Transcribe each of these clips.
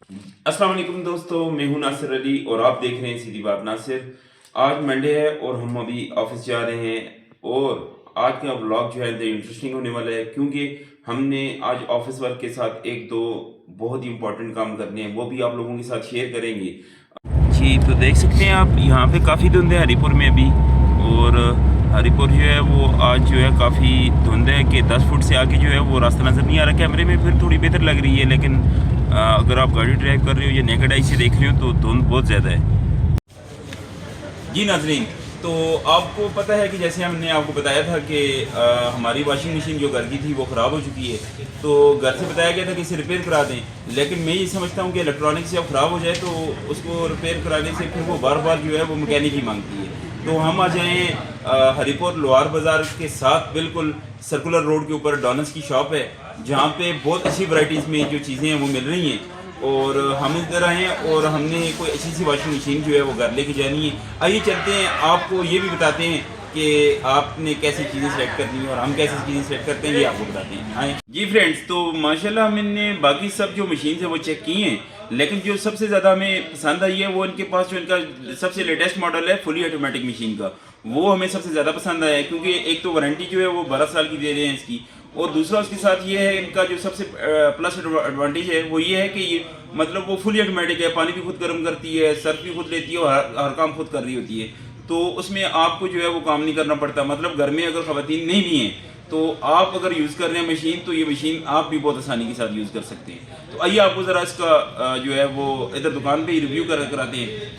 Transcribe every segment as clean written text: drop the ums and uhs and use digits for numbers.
अस्सलाम वालेकुम दोस्तों, मैं हूं नासिर अली और आप देख रहे हैं सीधी बात नासिर। आज मंडे है और हम अभी ऑफिस जा रहे हैं और आज का व्लॉग जो है इंटरेस्टिंग होने वाला है, क्योंकि हमने आज ऑफिस वर्क के साथ एक दो बहुत ही इंपॉर्टेंट काम करने हैं, वो भी आप लोगों के साथ शेयर करेंगे। जी, तो देख सकते हैं आप यहाँ पे काफ़ी धुंध है हरीपुर में अभी। और हरीपुर जो है वो आज जो है काफ़ी धुंध है कि 10 फुट से आगे जो है वो रास्ता नज़र नहीं आ रहा। कैमरे में फिर थोड़ी बेहतर लग रही है, लेकिन अगर आप गाड़ी ड्राइव कर रहे हो या नेकेड आई से देख रहे हो तो धुंध बहुत ज़्यादा है। जी नाजरीन, तो आपको पता है कि जैसे हमने आपको बताया था कि हमारी वॉशिंग मशीन जो घर की थी वो ख़राब हो चुकी है, तो घर से बताया गया था कि इसे रिपेयर करा दें। लेकिन मैं ये समझता हूँ कि इलेक्ट्रॉनिक से अब ख़राब हो जाए तो उसको रिपेयर कराने से फिर वो बार बार जो है वो मैकेनिक ही मांगती है। तो हम आ जाएँ हरीपुर लोहार बाज़ार के साथ बिल्कुल सर्कुलर रोड के ऊपर डॉनस की शॉप है, जहाँ पे बहुत अच्छी वैरायटीज़ में जो चीज़ें हैं वो मिल रही हैं। और हम इधर आए हैं और हमने कोई अच्छी सी वॉशिंग मशीन जो है वो घर लेके जानी है। आइए चलते हैं, आपको ये भी बताते हैं कि आपने कैसी चीज़ें सेलेक्ट करनी है और हम कैसी चीज़ें सेलेक्ट करते हैं, ये आपको बताते हैं। आए जी फ्रेंड्स, तो माशाल्लाह हमने बाकी सब जो मशीन है वो चेक की हैं, लेकिन जो सबसे ज़्यादा हमें पसंद आई है वो इनके पास जो इनका सबसे लेटेस्ट मॉडल है फुली ऑटोमेटिक मशीन का, वो हमें सबसे ज़्यादा पसंद आया है। क्योंकि एक तो वारंटी जो है वो 12 साल की दे रहे हैं इसकी, और दूसरा उसके साथ ये है इनका जो सबसे प्लस एडवांटेज है वो ये है कि ये मतलब वो फुली ऑटोमेटिक है, पानी भी खुद गर्म करती है, सर्फ भी खुद लेती है और हर काम खुद कर रही होती है। तो उसमें आपको जो है वो काम नहीं करना पड़ता। मतलब घर में अगर ख़वातीन नहीं भी हैं तो आप अगर यूज़ कर रहे हैं मशीन, तो ये मशीन आप भी बहुत आसानी के साथ यूज़ कर सकते हैं। तो आइए आपको ज़रा इसका जो है वो इधर दुकान पे ही रिव्यू कराते हैं।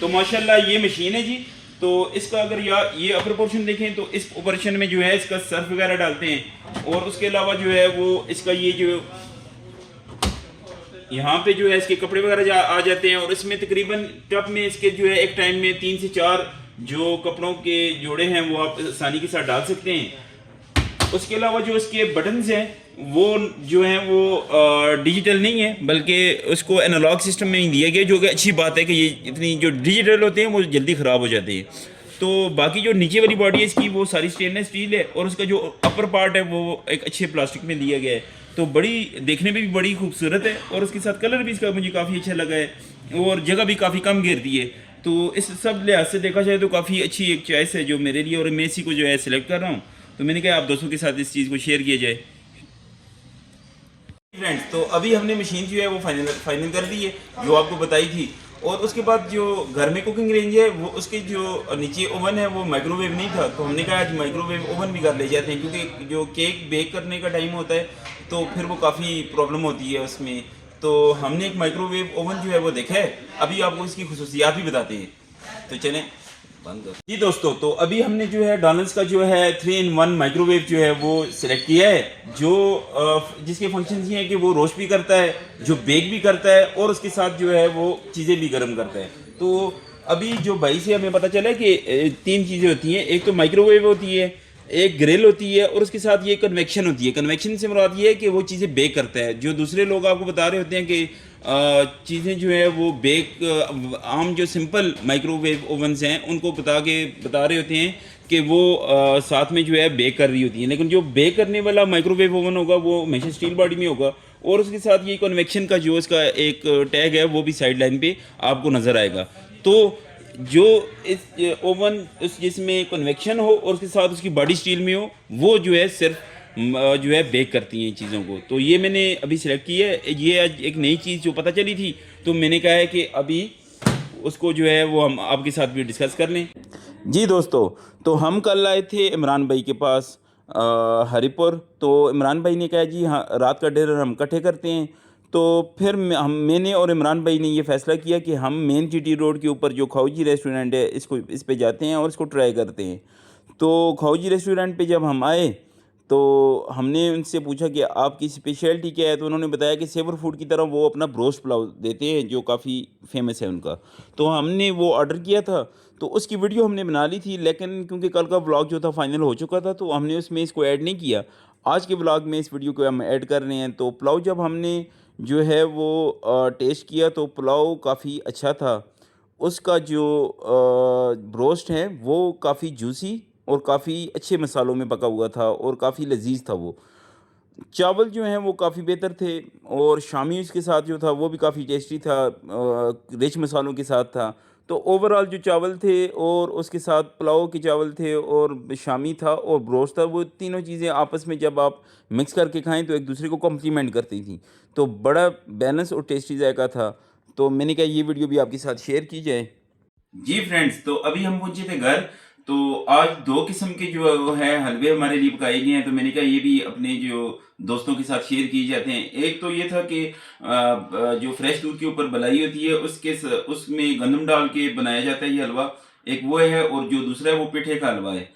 तो माशाल्लाह ये मशीन है जी। तो इसका अगर ये अपर पोर्शन देखें तो इस पोर्शन में जो है इसका सर्फ वगैरह डालते हैं, और उसके अलावा जो है वो इसका ये जो यहाँ पे जो है इसके कपड़े वगैरह आ जाते हैं। और इसमें तकरीबन टब में इसके जो है एक टाइम में 3 से 4 जो कपड़ों के जोड़े हैं वो आप आसानी के साथ डाल सकते हैं। उसके अलावा जो इसके बटन्स हैं वो जो हैं वो डिजिटल नहीं है, बल्कि उसको एनालॉग सिस्टम में ही दिया गया, जो कि अच्छी बात है कि ये इतनी जो डिजिटल होते हैं वो जल्दी ख़राब हो जाते हैं। तो बाकी जो नीचे वाली बॉडी है इसकी वो सारी स्टेनलेस स्टील है, और उसका जो अपर पार्ट है वो एक अच्छे प्लास्टिक में दिया गया है। तो बड़ी देखने में भी बड़ी खूबसूरत है, और उसके साथ कलर भी इसका मुझे काफ़ी अच्छा लगा है, और जगह भी काफ़ी कम घेरती है। तो इस सब लिहाज से देखा जाए तो काफ़ी अच्छी एक चॉइस है जो मेरे लिए, और मैं इसी को जो है सिलेक्ट कर रहा हूँ। तो मैंने कहा आप दोस्तों के साथ इस चीज़ को शेयर किया जाए। फ्रेंड्स, तो अभी हमने मशीन जो है वो फाइनल कर दी है, जो आपको बताई थी। और उसके बाद जो घर में कुकिंग रेंज है वो उसके जो नीचे ओवन है वो माइक्रोवेव नहीं था, तो हमने कहा आज माइक्रोवेव ओवन भी कर ले जाते हैं, क्योंकि जो केक बेक करने का टाइम होता है तो फिर वो काफ़ी प्रॉब्लम होती है उसमें। तो हमने एक माइक्रोवेव ओवन जो है वो देखा है, अभी आपको इसकी खुसूसियात भी बताते हैं। तो चलें बंद कर जी दोस्तों। तो अभी हमने जो है डॉनल्स का जो है 3 in 1 माइक्रोवेव जो है वो सिलेक्ट किया है, जो जिसके फंक्शन ये हैं कि वो रोस्ट भी करता है, जो बेक भी करता है, और उसके साथ जो है वो चीज़ें भी गर्म करता है। तो अभी जो भाई से हमें पता चला कि 3 चीज़ें होती हैं, एक तो माइक्रोवेव होती है, एक ग्रिल होती है, और उसके साथ ये कन्वेक्शन होती है। कन्वेक्शन से मुराद ये है कि वो चीज़ें बेक करता है। जो दूसरे लोग आपको बता रहे होते हैं कि चीज़ें जो है वो बेक आम जो सिंपल माइक्रोवेव ओवन्स हैं उनको बता रहे होते हैं कि वो साथ में जो है बेक कर रही होती है, लेकिन जो बेक करने वाला माइक्रोवेव ओवन होगा वो हमेशा स्टील बॉडी में होगा, और उसके साथ ये कन्वेक्शन का जो इसका एक टैग है वो भी साइड लाइन पे आपको नज़र आएगा। तो जो इस ओवन उस जिसमें कन्वेक्शन हो और उसके साथ उसकी बॉडी स्टील में हो, वो जो है सिर्फ जो है बेक करती हैं चीज़ों को। तो ये मैंने अभी सिलेक्ट की है। ये आज एक नई चीज़ जो पता चली थी, तो मैंने कहा है कि अभी उसको जो है वो हम आपके साथ भी डिस्कस कर लें। जी दोस्तों, तो हम कल आए थे इमरान भाई के पास हरीपुर। तो इमरान भाई ने कहा जी हाँ, रात का डिनर हम इकट्ठे करते हैं। तो फिर मैंने और इमरान भाई ने ये फ़ैसला किया कि हम मेन जीटी रोड के ऊपर जो खाऊजी रेस्टोरेंट है इस पे जाते हैं और इसको ट्राई करते हैं। तो खाऊजी रेस्टोरेंट पे जब हम आए तो हमने उनसे पूछा कि आपकी स्पेशलिटी क्या है, तो उन्होंने बताया कि सेवर फूड की तरह वो अपना ब्रोस्ट पुलाव देते हैं जो काफ़ी फेमस है उनका। तो हमने वो ऑर्डर किया था, तो उसकी वीडियो हमने बना ली थी, लेकिन क्योंकि कल का व्लॉग जो था फाइनल हो चुका था तो हमने उसमें इसको ऐड नहीं किया। आज के व्लॉग में इस वीडियो को हम ऐड कर रहे हैं। तो पुलाव जब हमने जो है वो टेस्ट किया तो पुलाव काफ़ी अच्छा था। उसका जो ब्रोस्ट है वो काफ़ी जूसी और काफ़ी अच्छे मसालों में पका हुआ था और काफ़ी लजीज था वो। चावल जो हैं वो काफ़ी बेहतर थे, और शामी उसके साथ जो था वो भी काफ़ी टेस्टी था, रिच मसालों के साथ था। तो ओवरऑल जो चावल थे और उसके साथ पुलाव के चावल थे और शामी था और ब्रोस्ट था, वो तीनों चीज़ें आपस में जब आप मिक्स करके खाएँ तो एक दूसरे को कॉम्प्लीमेंट करती थी। तो बड़ा बैलेंस और टेस्टी ज़ायक़ा था। तो मैंने कहा ये वीडियो भी आपके साथ शेयर की जाए। जी फ्रेंड्स, तो अभी हम पहुंचे थे घर। तो आज दो किस्म के जो है हलवे हमारे लिए पकाए गए हैं, तो मैंने कहा ये भी अपने जो दोस्तों के साथ शेयर किए जाते हैं। एक तो ये था कि जो फ्रेश दूध के ऊपर बलाई होती है उसमें गंदम डाल के बनाया जाता है ये हलवा, एक वो है, और जो दूसरा है वो पिठे का हलवा है।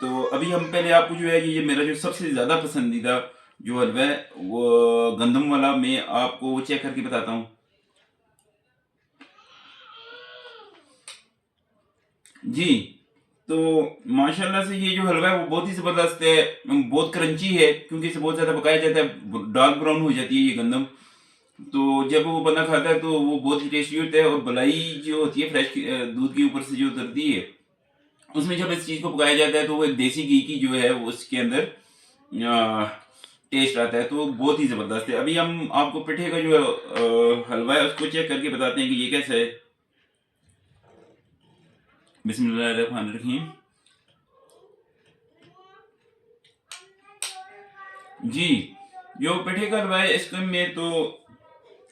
तो अभी हम पहले आपको जो है ये मेरा जो सबसे ज़्यादा पसंदीदा जो हलवा है वो गंदम वाला, मैं आपको वो चेक करके बताता हूँ। जी, तो माशाल्लाह से ये जो हलवा है वो बहुत ही ज़बरदस्त है, बहुत क्रंची है, क्योंकि इसे बहुत ज़्यादा पकाया जाता है, डार्क ब्राउन हो जाती है ये गंदम। तो जब वो बंदा खाता है तो वो बहुत ही टेस्टी होता है, और बलाई जो होती है फ्रेश दूध के ऊपर से जो उतरती है, उसमें जब इस चीज़ को पकाया जाता है तो वो एक देसी घी की जो है वो उसके अंदर टेस्ट आता है, तो वो बहुत ही ज़बरदस्त है। अभी हम आपको पिठे का जो हलवा है उसको चेक करके बताते हैं कि ये कैसा है। बिस्मिल्लाहिर्रहमानिर्रहीम। जी, जो पिठे का हलवा है इसके में तो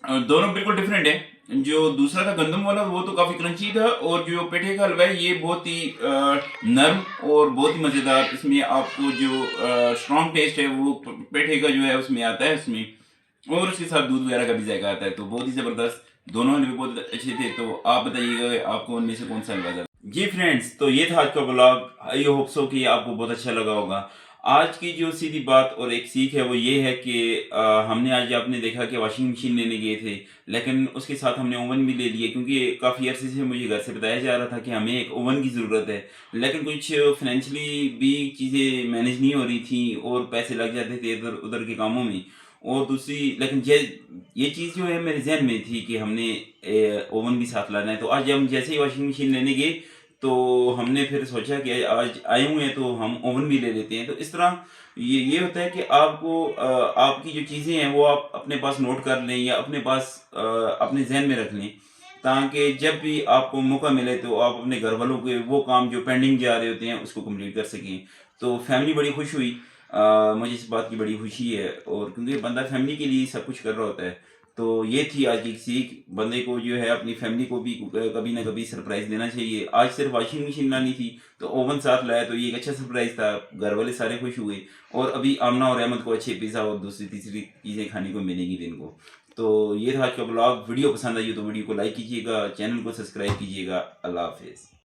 दोनों बिल्कुल डिफरेंट है। जो दूसरा था गंदम वाला वो तो काफ़ी क्रंची था, और जो पेठे का हलवा है ये बहुत ही नर्म और बहुत ही मज़ेदार। इसमें आपको जो स्ट्रॉन्ग टेस्ट है वो पेठे का जो है उसमें आता है उसमें, और उसके साथ दूध वगैरह का भी जायका आता है। तो बहुत ही ज़बरदस्त, दोनों हलवे बहुत अच्छे थे। तो आप बताइएगा कि आपको उनमें से कौन सा हलवा ज़्यादा। जी फ्रेंड्स, तो ये था आज का ब्लॉग। आई होप सो कि आपको बहुत अच्छा लगा होगा। आज की जो सीधी बात और एक सीख है वो ये है कि हमने आज आपने देखा कि वॉशिंग मशीन लेने गए थे, लेकिन उसके साथ हमने ओवन भी ले लिया, क्योंकि काफ़ी अरसे से मुझे घर से बताया जा रहा था कि हमें एक ओवन की ज़रूरत है, लेकिन कुछ फाइनेंशियली भी चीज़ें मैनेज नहीं हो रही थी और पैसे लग जाते थे इधर उधर के कामों में। और दूसरी, लेकिन ये चीज़ जो है मेरे जहन में थी कि हमने ओवन भी साथ लाना है। तो आज हम जैसे ही वॉशिंग मशीन लेने गए तो हमने फिर सोचा कि आज आए हुए हैं तो हम ओवन भी ले लेते हैं। तो इस तरह ये होता है कि आपको आपकी जो चीज़ें हैं वो आप अपने पास नोट कर लें या अपने पास अपने ज़हन में रख लें, ताकि जब भी आपको मौका मिले तो आप अपने घर वालों के वो काम जो पेंडिंग जा रहे होते हैं उसको कंप्लीट कर सकें। तो फैमिली बड़ी खुश हुई। मुझे इस बात की बड़ी खुशी है, और क्योंकि बंदा फैमिली के लिए सब कुछ कर रहा होता है। तो ये थी आज की सीख, बंदे को जो है अपनी फैमिली को भी कभी ना कभी सरप्राइज़ देना चाहिए। आज सिर्फ वॉशिंग मशीन लानी थी तो ओवन साथ लाया, तो ये एक अच्छा सरप्राइज़ था, घर वाले सारे खुश हुए। और अभी आमना और अहमद को अच्छे पिज़्ज़ा और दूसरी तीसरी चीज़ें खाने को मिलेंगी दिन को। तो ये था आज का ब्लॉग। वीडियो पसंद आई हो तो वीडियो को लाइक कीजिएगा, चैनल को सब्सक्राइब कीजिएगा। अल्लाह हाफ़िज़।